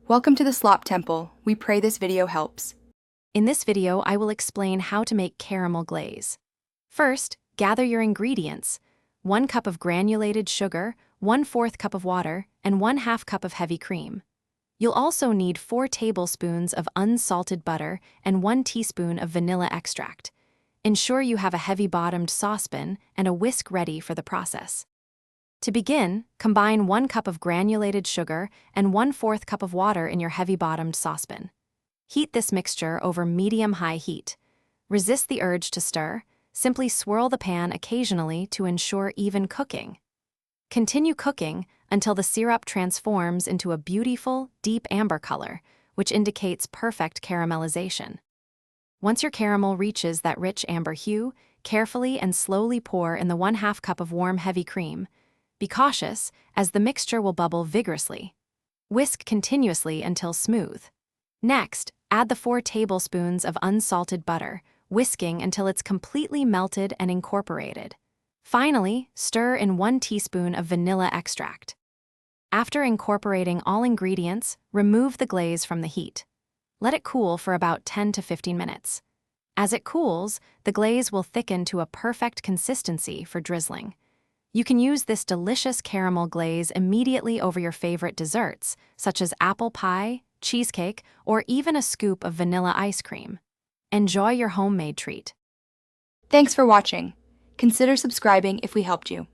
Welcome to the Slop Temple. We pray this video helps. In this video, I will explain how to make caramel glaze. First, gather your ingredients: 1 cup of granulated sugar, 1/4 cup of water, and 1/2 cup of heavy cream. You'll also need 4 tablespoons of unsalted butter and 1 teaspoon of vanilla extract. Ensure you have a heavy-bottomed saucepan and a whisk ready for the process. To begin, combine 1 cup of granulated sugar and 1/4 cup of water in your heavy-bottomed saucepan. Heat this mixture over medium-high heat. Resist the urge to stir. Simply swirl the pan occasionally to ensure even cooking. Continue cooking until the syrup transforms into a beautiful, deep amber color, which indicates perfect caramelization. Once your caramel reaches that rich amber hue, carefully and slowly pour in the 1/2 cup of warm heavy cream. Be cautious, as the mixture will bubble vigorously. Whisk continuously until smooth. Next, add the 4 tablespoons of unsalted butter, whisking until it's completely melted and incorporated. Finally, stir in 1 teaspoon of vanilla extract. After incorporating all ingredients, remove the glaze from the heat. Let it cool for about 10 to 15 minutes. As it cools, the glaze will thicken to a perfect consistency for drizzling. You can use this delicious caramel glaze immediately over your favorite desserts, such as apple pie, cheesecake, or even a scoop of vanilla ice cream. Enjoy your homemade treat. Thanks for watching. Consider subscribing if we helped you.